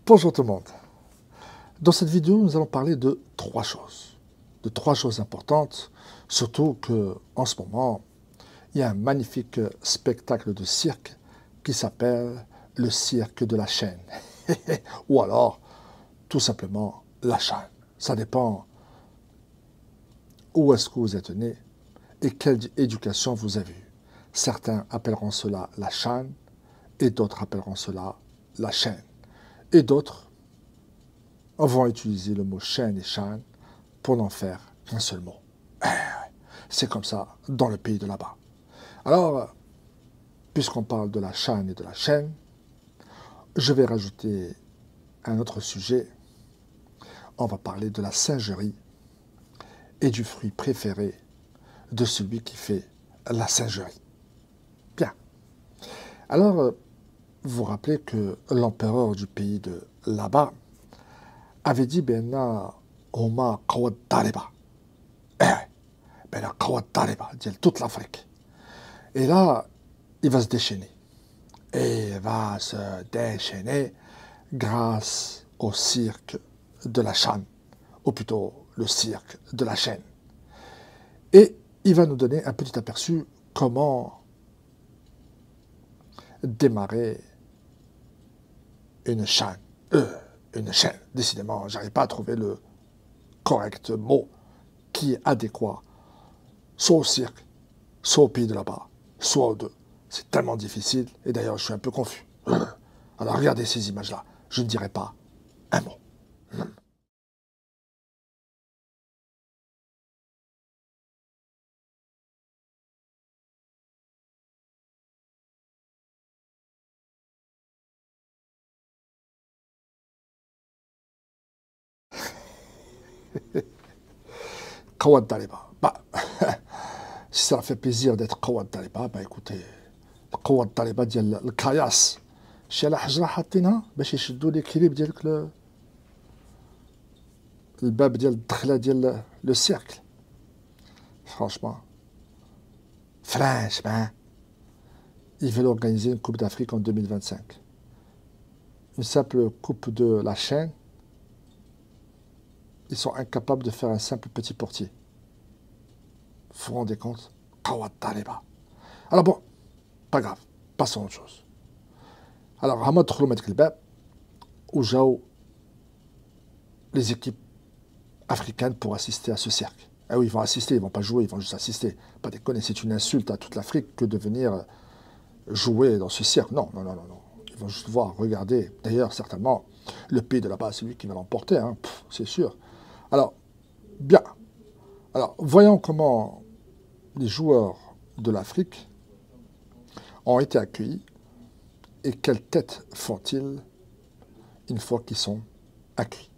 Bonjour tout le monde. Dans cette vidéo, nous allons parler de trois choses. De trois choses importantes, surtout qu'en ce moment, il y a un magnifique spectacle de cirque qui s'appelle le cirque de la chaîne. Ou alors, tout simplement, la chaîne. Ça dépend où est-ce que vous êtes né et quelle éducation vous avez eue. Certains appelleront cela la chaîne et d'autres appelleront cela la chaîne. Et d'autres vont utiliser le mot chaîne et chaîne pour n'en faire qu'un seul mot. C'est comme ça dans le pays de là-bas. Alors, puisqu'on parle de la chaîne et de la chaîne, je vais rajouter un autre sujet. On va parler de la singerie et du fruit préféré de celui qui fait la singerie. Bien. Alors, vous vous rappelez que l'empereur du pays de là-bas avait dit Benna Oma Kawad Taliba. Benna Kawad Taliba, dit toute l'Afrique. Et là, il va se déchaîner. Et il va se déchaîner grâce au cirque de la chaîne, ou plutôt le cirque de la chaîne. Et il va nous donner un petit aperçu comment démarrer une chaîne. Une chaîne. Décidément, j'arrive pas à trouver le correct mot qui est adéquat, soit au cirque, soit au pays de là-bas, soit aux deux. C'est tellement difficile, et d'ailleurs, je suis un peu confus. Alors, regardez ces images-là. Je ne dirai pas un mot. Kawad Taliba. Bah, si ça fait plaisir d'être Kawad Taliba, bah écoutez, Kawad Taliba ديال الكاياس. شي على حجرة حاطينها باش يشدوا ليكيليب ديالك الباب ديال الدخلة ديال لو سيركل. Franchement, ils veulent organiser une Coupe d'Afrique en 2025. Une simple coupe de la chaîne, ils sont incapables de faire un simple petit portier. Vous vous rendez compte? Kawad Taliba. Alors bon, pas grave, passons à autre chose. Alors, هما دخلوا من هذاك الباب وجاو les équipes africaines pour assister à ce cirque. Ah oui, ils vont assister, ils vont pas jouer, ils vont juste assister. Pas déconner, c'est une insulte à toute l'Afrique que de venir jouer dans ce cirque. Non, non, non, non, non. Ils vont juste voir, regarder. D'ailleurs, certainement, le pays de là-bas, c'est lui qui va l'emporter, hein, c'est sûr. Alors, bien. Alors, voyons comment les joueurs de l'Afrique ont été accueillis et quelle tête font-ils une fois qu'ils sont accueillis.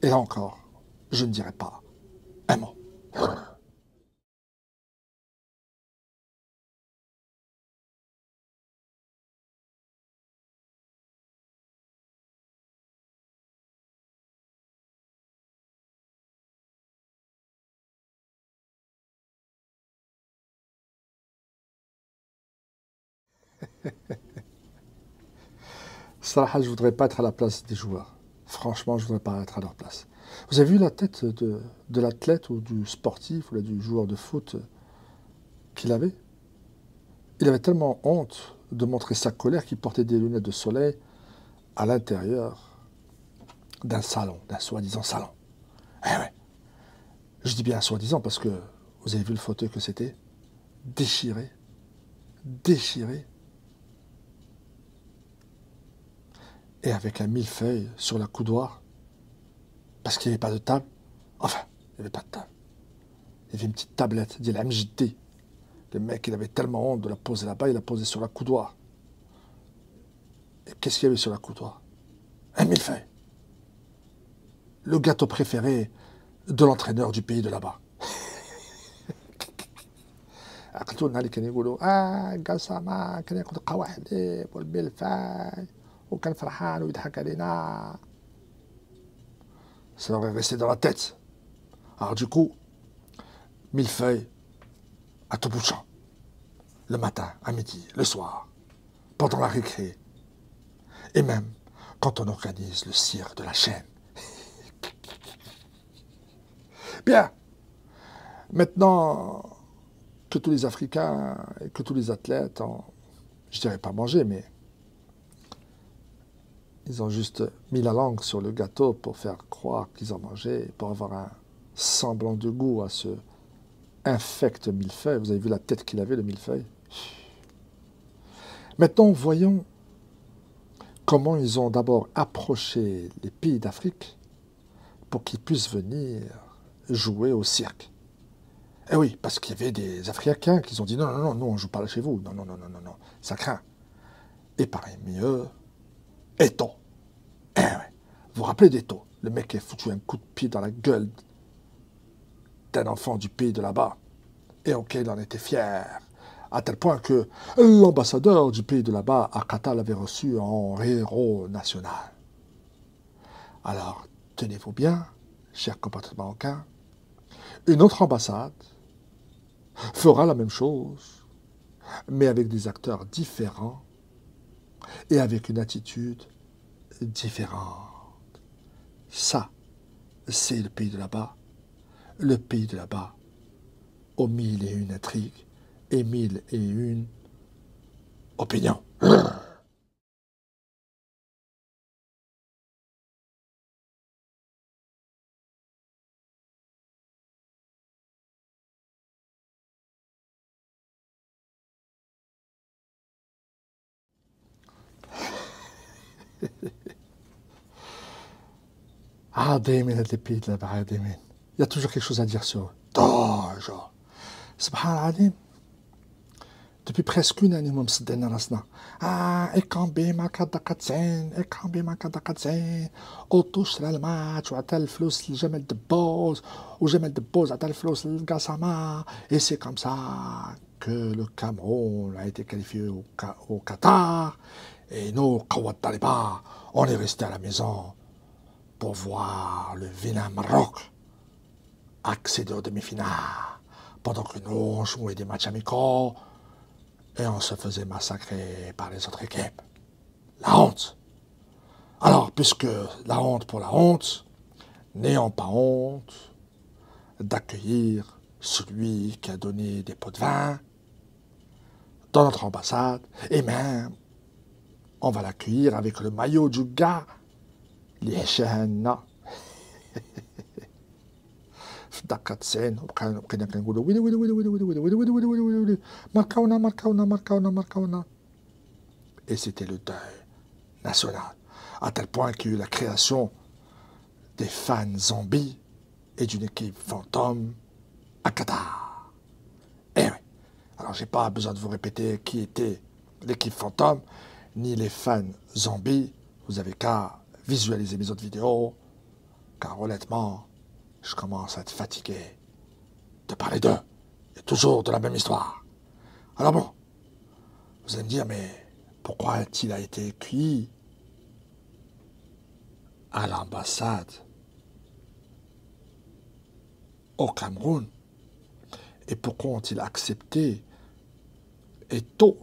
Et là encore, je ne dirai pas un mot. Sarah, je ne voudrais pas être à la place des joueurs. Franchement, je ne voudrais pas être à leur place. Vous avez vu la tête de l'athlète ou du sportif ou du joueur de foot qu'il avait? Il avait tellement honte de montrer sa colère qu'il portait des lunettes de soleil à l'intérieur d'un salon, d'un soi-disant salon. Eh ouais, je dis bien soi-disant parce que vous avez vu le fauteuil que c'était? Déchiré, déchiré, et avec un millefeuille sur la coudoir, parce qu'il n'y avait pas de table. Enfin, il n'y avait pas de table. Il y avait une petite tablette, dit l'MJT. Le mec, il avait tellement honte de la poser là-bas, il l'a posée sur la coudoir. Et qu'est-ce qu'il y avait sur la coudoir? Un millefeuille. Le gâteau préféré de l'entraîneur du pays de là-bas. عقلتونا اللي كانوا يقولوا قسما كان ياخذ قواعد والملفاي وكان فرحان ويضحك علينا. Ça leur est resté dans la tête. Alors du coup, millefeuille à tout bout de champ. Le matin, à midi, le soir, pendant la récré. Et même quand on organise le cirque de la chaîne. Bien, maintenant que tous les Africains et que tous les athlètes ont, je dirais pas mangé, mais ils ont juste mis la langue sur le gâteau pour faire croire qu'ils ont mangé, pour avoir un semblant de goût à ce infect millefeuille. Vous avez vu la tête qu'il avait, le millefeuille? Maintenant, voyons comment ils ont d'abord approché les pays d'Afrique pour qu'ils puissent venir jouer au cirque. Eh oui, parce qu'il y avait des Africains qui ont dit non, non, non, nous on ne joue pas là chez vous. Non, non, non, non, non, non, ça craint. Et parmi eux, Eto'o. Eh ouais, vous vous rappelez d'Eto'o, le mec qui a foutu un coup de pied dans la gueule d'un enfant du pays de là-bas. Et ok, il en était fier. À tel point que l'ambassadeur du pays de là-bas, à Qatar, l'avait reçu en héros national. Alors, tenez-vous bien, chers compatriotes marocains, une autre ambassade fera la même chose, mais avec des acteurs différents et avec une attitude différente. Ça, c'est le pays de là-bas. Le pays de là-bas, aux 1001 intrigues et 1001 opinions. عظيمين هاد لي بيد لابا عظيمين. Il y a toujours quelque chose à dire sur eux. Toujours. Subhan العظيم. Depuis presque une année, مصدعين راسنا. إيكامبي ماركا الدقة 90، إيكامبي ماركا الدقة 90، أوتو شرا الماتش وعطى الفلوس لجمال دبوز، وجمال دبوز عطى الفلوس للقاسامة. Et c'est comme ça que le Cameroun a été qualifié au Qatar. Et nous, Kawad Taliba, on est resté à la maison pour voir le vilain Maroc accéder aux demi-finales, pendant que nous, on jouait des matchs amicaux et on se faisait massacrer par les autres équipes. La honte. Alors, puisque la honte pour la honte, n'ayons pas honte d'accueillir celui qui a donné des pots de vin dans notre ambassade, et même, on va l'accueillir avec le maillot du gars, les Shahana. في الدقة 90 وبقينا كنقولوا ويلي ويلي ويلي ويلي ويلي ويلي ويلي ويلي ويلي ويلي ويلي ماركاونا ماركاونا ماركاونا ماركاونا. Et c'était le deuil national, à tel point qu'il y a eu la création des fans zombies et d'une équipe fantôme à Qatar. Eh oui, alors j'ai pas besoin de vous répéter qui était l'équipe fantôme, ni les fans zombies, vous avez qu'à visualiser mes autres vidéos, car honnêtement, je commence à être fatigué de parler d'eux, et toujours de la même histoire. Alors bon, vous allez me dire, mais pourquoi a-t-il été accueilli à l'ambassade au Cameroun? Et pourquoi ont-ils accepté Eto'o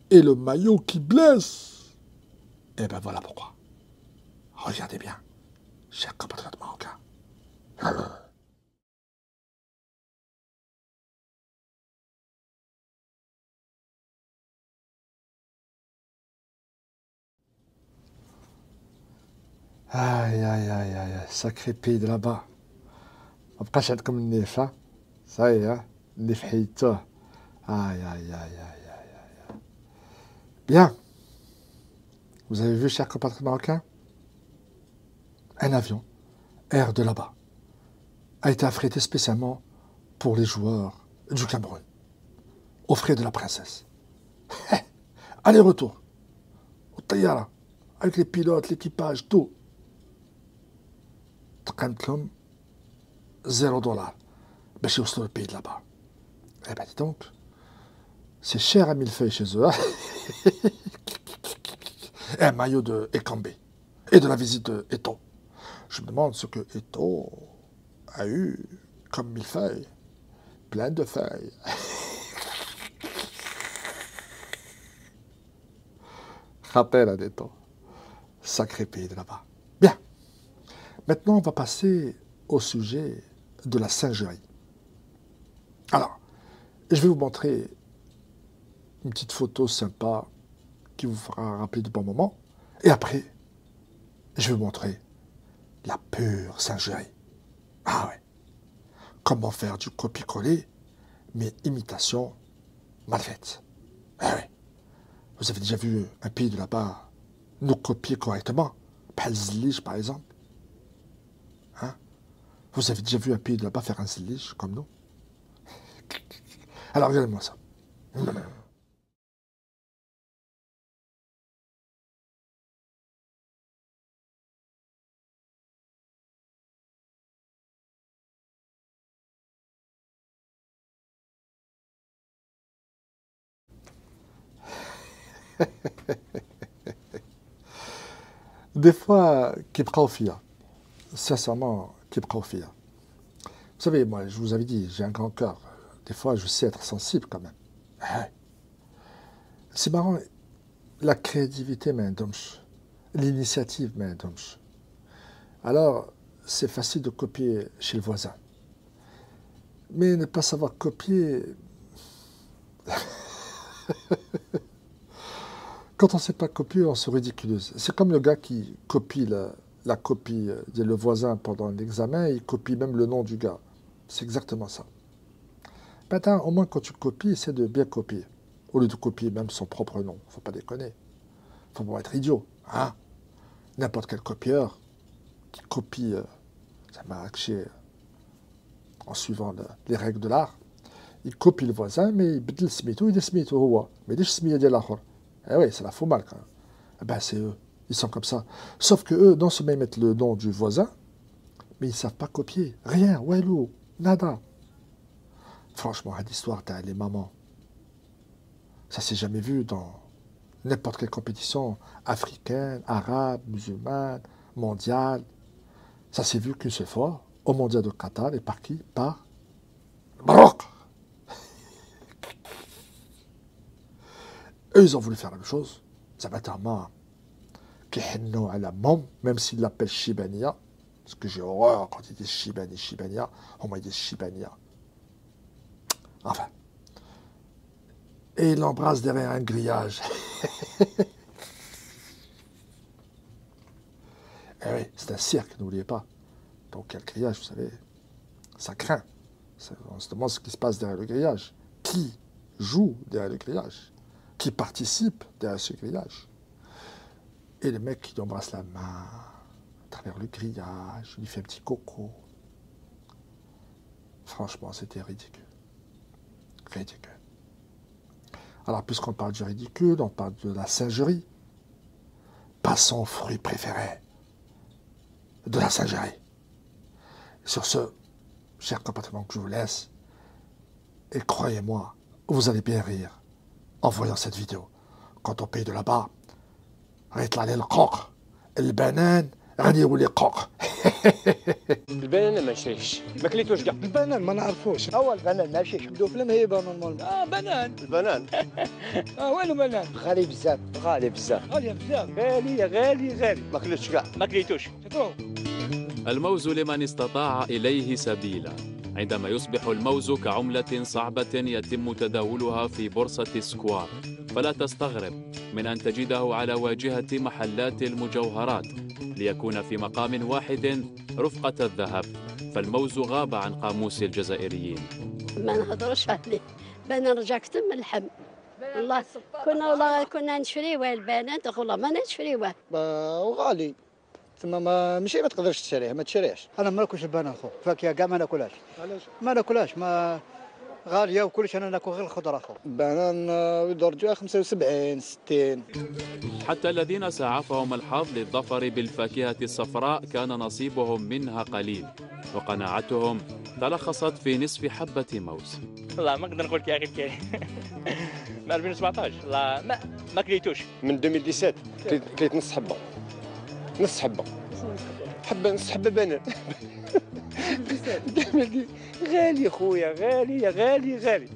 et le maillot qui blesse? Eh ben voilà pourquoi. Regardez bien, chers compatriotes marocains. Aïe, aïe, aïe, aïe, sacré pays de là-bas. ما بقاش عندكم النيف ها صاي ها النيف حيدتوه. Aïe, aïe, aïe, aïe, aïe. Bien, vous avez vu, chers compatriotes marocains, un avion, Air de là-bas, a été affrété spécialement pour les joueurs du Cameroun, aux frais de la princesse. Aller-retour, au Taïara, avec les pilotes, l'équipage, tout. تقيمت لهم $0 باش يوصلوا للبيد là-bas. Eh ben dis donc, c'est cher à millefeuille chez eux. Hein. Et un maillot de Ekambe et de la visite de Eto'o. Je me demande ce que Eto'o a eu comme millefeuille. Plein de feuilles. Rappel à Eto'o. Sacré pays de là-bas. Bien. Maintenant, on va passer au sujet de la singerie. Alors, je vais vous montrer une petite photo sympa qui vous fera rappeler de bons moments. Et après, je vais vous montrer la pure singerie. Ah ouais. Comment faire du copier-coller, mais imitation mal faite. Ah ouais. Vous avez déjà vu un pays de là-bas nous copier correctement? Pas le zlige, par exemple. Hein? Vous avez déjà vu un pays de là-bas faire un zlige comme nous? Alors regardez-moi ça. Des fois, كيبقاو فيا. Sincèrement, كيبقاو فيا. Vous savez, moi, je vous avais dit, j'ai un grand cœur. Des fois, je sais être sensible quand même. Ouais. C'est marrant, la créativité m'indomche, l'initiative m'indomche. Alors, c'est facile de copier chez le voisin. Mais ne pas savoir copier... Quand on ne sait pas copier, on se ridiculise. C'est comme le gars qui copie la copie de le voisin pendant l'examen, il copie même le nom du gars. C'est exactement ça. Maintenant, au moins quand tu copies, essaie de bien copier. Au lieu de copier même son propre nom. Faut pas déconner. Faut pas être idiot. Hein? N'importe quel copieur qui copie, ça m'a marché en suivant les règles de l'art, il copie le voisin, mais il بدل سميتو يدير سميتو هو ما يديرش السميه ديال الاخر. Eh oui, c'est la faux mal quand même. Eh ben c'est eux, ils sont comme ça. Sauf que eux, non seulement ils mettent le nom du voisin, mais ils ne savent pas copier. Rien, walou, nada. Franchement, cette histoire, t'as les mamans. Ça s'est jamais vu dans n'importe quelle compétition africaine, arabe, musulmane, mondiale. Ça s'est vu qu'une seule fois, au mondial de Qatar, et par qui? Par le Maroc. Eux, ils ont voulu faire la même chose. Ça va tellement qu'ils à la mom, même s'ils l'appellent Shibania. Parce que j'ai horreur quand ils disent Shibani, Shibania. Au moins, ils disent Shibania. Enfin. Et il l'embrasse derrière un grillage. Eh oui, c'est un cirque, n'oubliez pas. Donc, il y a le grillage, vous savez. Ça craint. On se demande ce qui se passe derrière le grillage. Qui joue derrière le grillage? Qui participe derrière ce grillage? Et le mec qui lui embrasse la main à travers le grillage, il lui fait un petit coco. Franchement, c'était ridicule. Ridicule. Alors, puisqu'on parle du ridicule, on parle de la singerie. Passons au fruit préféré de la singerie. Sur ce, chers compatriotes, que je vous laisse. Et croyez-moi, vous allez bien rire en voyant cette vidéo. Quand on paye de là-bas, غيطلع لي القوق البنان غادي يولي قوق. البنان ما شريش ما كليتوش كاع البنان ما نعرفوش البنان ماشي نبداو في المهيبه نورمالمون بنان البنان والو بنان غالي بزاف غالي بزاف غالي بزاف غالي غالي غالي ما كليتش كاع ما كليتوش الموز لمن استطاع إليه سبيلا. عندما يصبح الموز كعملة صعبة يتم تداولها في بورصة سكوار، فلا تستغرب من أن تجده على واجهة محلات المجوهرات ليكون في مقام واحد رفقة الذهب، فالموز غاب عن قاموس الجزائريين. ما نهضرش عليه، بانا نرجع كتب من اللحم. والله كنا نشريوه البنات، والله ما نشريوه. وغالي ثم ماشي ما تقدرش تشريه ما تشريهش. انا ما ناكلش البنان خو فاكهه كاع ما ناكلهاش. علاش؟ ما ناكلهاش ما غاليه وكلش، انا ناكل غير الخضره خو. البنان يدرجوها 75 60. حتى الذين سعفهم الحظ للظفر بالفاكهة الصفراء كان نصيبهم منها قليل، وقناعتهم تلخصت في نصف حبة موز. والله ما نقدر نقول لك يا اخي الكريم. من 2017 والله ما كليتوش. من 2017 كليت نص حبه نص حبه نص حبه بنان. غالي خويا غالي غالي غالي.